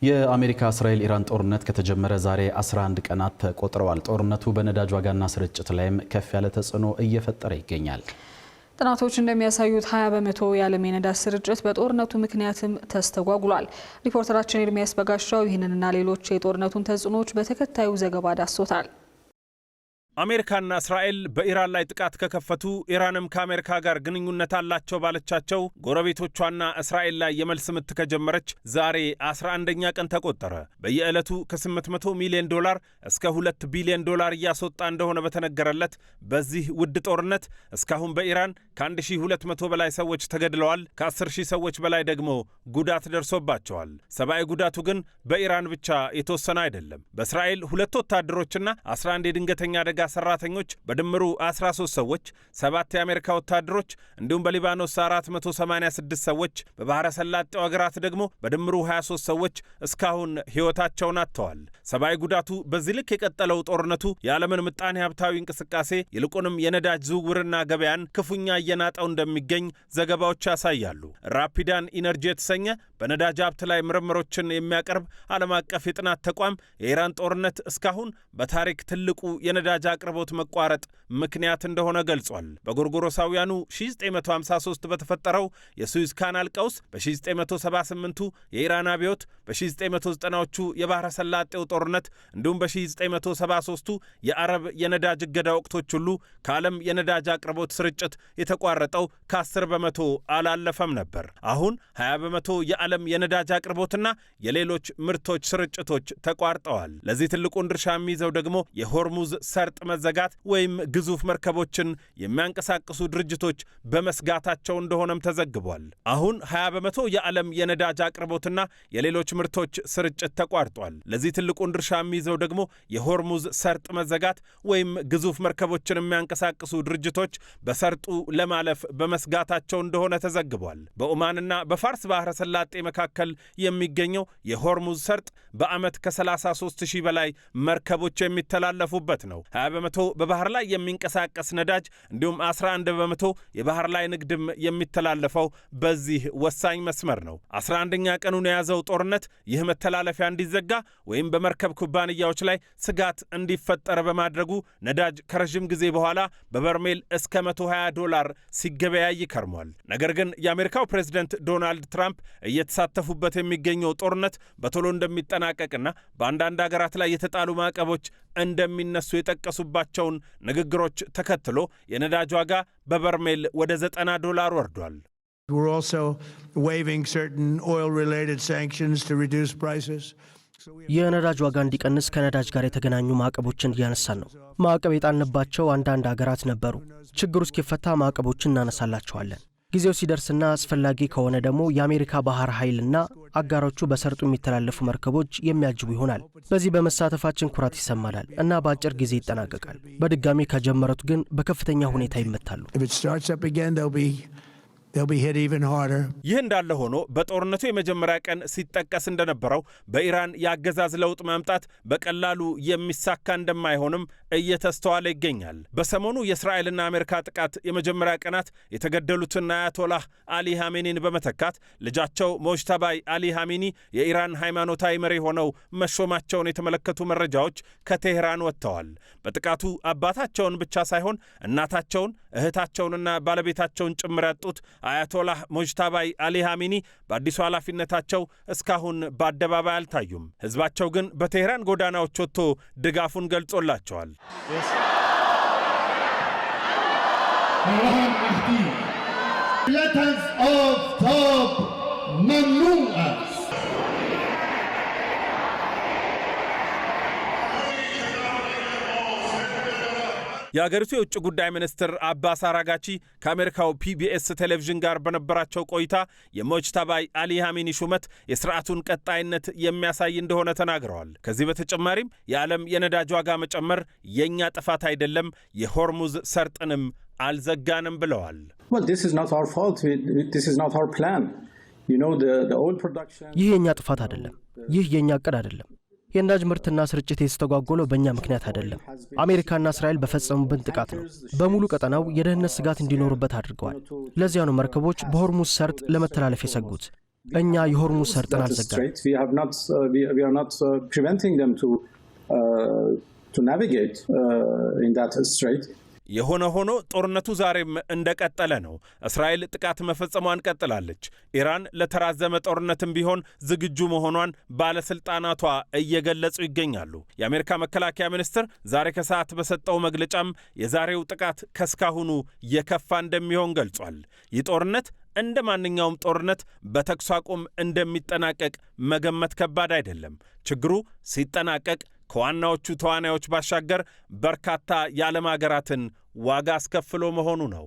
የአሜሪካ እስራኤል ኢራን ጦርነት ከተጀመረ ዛሬ 11 ቀናት ተቆጥረዋል። ጦርነቱ በነዳጅ ዋጋና ስርጭት ላይም ከፍ ያለ ተጽዕኖ እየፈጠረ ይገኛል። ጥናቶች እንደሚያሳዩት 20 በመቶ የዓለም የነዳጅ ስርጭት በጦርነቱ ምክንያትም ተስተጓጉሏል። ሪፖርተራችን ኤርሚያስ በጋሻው ይህንንና ሌሎች የጦርነቱን ተጽዕኖዎች በተከታዩ ዘገባ ዳስሶታል። አሜሪካና እስራኤል በኢራን ላይ ጥቃት ከከፈቱ ኢራንም ከአሜሪካ ጋር ግንኙነት አላቸው ባለቻቸው ጎረቤቶቿና እስራኤል ላይ የመልስ ምት ከጀመረች ዛሬ 11ኛ ቀን ተቆጠረ። በየዕለቱ ከ800 ሚሊዮን ዶላር እስከ 2 ቢሊዮን ዶላር እያስወጣ እንደሆነ በተነገረለት በዚህ ውድ ጦርነት እስካሁን በኢራን ከ1200 በላይ ሰዎች ተገድለዋል። ከ10,000 ሰዎች በላይ ደግሞ ጉዳት ደርሶባቸዋል። ሰብአዊ ጉዳቱ ግን በኢራን ብቻ የተወሰነ አይደለም። በእስራኤል 2 ወታደሮችና 11 የድንገተኛ አደጋ ሰራተኞች በድምሩ 13 ሰዎች፣ 7 የአሜሪካ ወታደሮች እንዲሁም በሊባኖስ 486 ሰዎች፣ በባህረ ሰላጤው ሀገራት ደግሞ በድምሩ 23 ሰዎች እስካሁን ሕይወታቸውን አጥተዋል። ሰብአዊ ጉዳቱ በዚህ ልክ የቀጠለው ጦርነቱ የዓለምን ምጣኔ ሀብታዊ እንቅስቃሴ ይልቁንም የነዳጅ ዝውውርና ገበያን ክፉኛ እየናጠው እንደሚገኝ ዘገባዎች ያሳያሉ። ራፒዳን ኢነርጂ የተሰኘ በነዳጅ ሀብት ላይ ምርምሮችን የሚያቀርብ ዓለም አቀፍ የጥናት ተቋም የኢራን ጦርነት እስካሁን በታሪክ ትልቁ የነዳጅ አቅርቦት መቋረጥ ምክንያት እንደሆነ ገልጿል። በጎርጎሮሳውያኑ 1953 በተፈጠረው የሱዌዝ ካናል ቀውስ፣ በ1978ቱ የኢራን አብዮት፣ በ1990ዎቹ የባህረ ሰላጤው ጦርነት እንዲሁም በ1973ቱ የአረብ የነዳጅ እገዳ ወቅቶች ሁሉ ከዓለም የነዳጅ አቅርቦት ስርጭት የተቋረጠው ከ10 በመቶ አላለፈም ነበር። አሁን 20 በመቶ የዓለም የነዳጅ አቅርቦትና የሌሎች ምርቶች ስርጭቶች ተቋርጠዋል። ለዚህ ትልቁን ድርሻ የሚይዘው ደግሞ የሆርሙዝ ሰርጥ መዘጋት ወይም ግዙፍ መርከቦችን የሚያንቀሳቅሱ ድርጅቶች በመስጋታቸው እንደሆነም ተዘግቧል። አሁን 20 በመቶ የዓለም የነዳጅ አቅርቦትና የሌሎች ምርቶች ስርጭት ተቋርጧል። ለዚህ ትልቁን ድርሻ የሚይዘው ደግሞ የሆርሙዝ ሰርጥ መዘጋት ወይም ግዙፍ መርከቦችን የሚያንቀሳቅሱ ድርጅቶች በሰርጡ ለማለፍ በመስጋታቸው እንደሆነ ተዘግቧል። በኦማንና በፋርስ ባህረ ሰላጤ መካከል የሚገኘው የሆርሙዝ ሰርጥ በዓመት ከ33,000 በላይ መርከቦች የሚተላለፉበት ነው። 20 በመቶ በባህር ላይ የሚንቀሳቀስ ነዳጅ እንዲሁም 11 በመቶ የባህር ላይ ንግድም የሚተላለፈው በዚህ ወሳኝ መስመር ነው። 11ኛ ቀኑን የያዘው ጦርነት ይህ መተላለፊያ እንዲዘጋ ወይም በመርከብ ኩባንያዎች ላይ ስጋት እንዲፈጠር በማድረጉ ነዳጅ ከረዥም ጊዜ በኋላ በበርሜል እስከ $120 ሲገበያይ ከርሟል። ነገር ግን የአሜሪካው ፕሬዝደንት ዶናልድ ትራምፕ እየተሳተፉበት የሚገኘው ጦርነት በቶሎ እንደሚጠናቀቅና በአንዳንድ ሀገራት ላይ የተጣሉ ማዕቀቦች እንደሚነሱ የጠቀሱባቸውን ንግግሮች ተከትሎ የነዳጅ ዋጋ በበርሜል ወደ $90 ወርዷል። We're also waiving certain oil-related sanctions to reduce prices. የነዳጅ ዋጋ እንዲቀንስ ከነዳጅ ጋር የተገናኙ ማዕቀቦችን እያነሳን ነው። ማዕቀብ የጣልንባቸው አንዳንድ ሀገራት ነበሩ። ችግሩ እስኪፈታ ማዕቀቦችን እናነሳላቸዋለን። ጊዜው ሲደርስና አስፈላጊ ከሆነ ደግሞ የአሜሪካ ባህር ኃይልና አጋሮቹ በሰርጡ የሚተላለፉ መርከቦች የሚያጅቡ ይሆናል። በዚህ በመሳተፋችን ኩራት ይሰማናል እና በአጭር ጊዜ ይጠናቀቃል። በድጋሚ ከጀመሩት ግን በከፍተኛ ሁኔታ ይመታሉ። ይህ እንዳለ ሆኖ በጦርነቱ የመጀመሪያ ቀን ሲጠቀስ እንደነበረው በኢራን የአገዛዝ ለውጥ ማምጣት በቀላሉ የሚሳካ እንደማይሆንም እየተስተዋለ ይገኛል። በሰሞኑ የእስራኤልና አሜሪካ ጥቃት የመጀመሪያ ቀናት የተገደሉትን አያቶላህ አሊ ሐሜኒን በመተካት ልጃቸው ሞጅተባይ አሊ ሐሜኒ የኢራን ሃይማኖታዊ መሪ ሆነው መሾማቸውን የተመለከቱ መረጃዎች ከቴህራን ወጥተዋል። በጥቃቱ አባታቸውን ብቻ ሳይሆን እናታቸውን፣ እህታቸውንና ባለቤታቸውን ጭምር ያጡት አያቶላህ ሞጅተባይ አሊ ሐሜኒ በአዲሱ ኃላፊነታቸው እስካሁን በአደባባይ አልታዩም። ሕዝባቸው ግን በቴህራን ጎዳናዎች ወጥቶ ድጋፉን ገልጾላቸዋል። የአገሪቱ የውጭ ጉዳይ ሚኒስትር አባስ አራጋቺ ከአሜሪካው ፒቢኤስ ቴሌቪዥን ጋር በነበራቸው ቆይታ የሞጅተባይ አሊ ሐሜኒ ሹመት የስርዓቱን ቀጣይነት የሚያሳይ እንደሆነ ተናግረዋል። ከዚህ በተጨማሪም የዓለም የነዳጅ ዋጋ መጨመር የእኛ ጥፋት አይደለም፣ የሆርሙዝ ሰርጥንም አልዘጋንም ብለዋል። ይህ የእኛ ጥፋት አይደለም። ይህ የእኛ ዕቅድ አይደለም። የነዳጅ ምርትና ስርጭት የተስተጓጎለው በእኛ ምክንያት አይደለም። አሜሪካና እስራኤል በፈጸሙብን ጥቃት ነው። በሙሉ ቀጠናው የደህንነት ስጋት እንዲኖርበት አድርገዋል። ለዚያ ነው መርከቦች በሆርሙዝ ሰርጥ ለመተላለፍ የሰጉት። እኛ የሆርሙዝ ሰርጥን አልዘጋንም። የሆነ ሆኖ ጦርነቱ ዛሬም እንደቀጠለ ነው። እስራኤል ጥቃት መፈጸሟን ቀጥላለች። ኢራን ለተራዘመ ጦርነትም ቢሆን ዝግጁ መሆኗን ባለስልጣናቷ እየገለጹ ይገኛሉ። የአሜሪካ መከላከያ ሚኒስትር ዛሬ ከሰዓት በሰጠው መግለጫም የዛሬው ጥቃት ከስካሁኑ የከፋ እንደሚሆን ገልጿል። ይህ ጦርነት እንደ ማንኛውም ጦርነት በተኩስ አቁም እንደሚጠናቀቅ መገመት ከባድ አይደለም። ችግሩ ሲጠናቀቅ ከዋናዎቹ ተዋናዮች ባሻገር በርካታ የዓለም ሀገራትን ዋጋ አስከፍሎ መሆኑ ነው።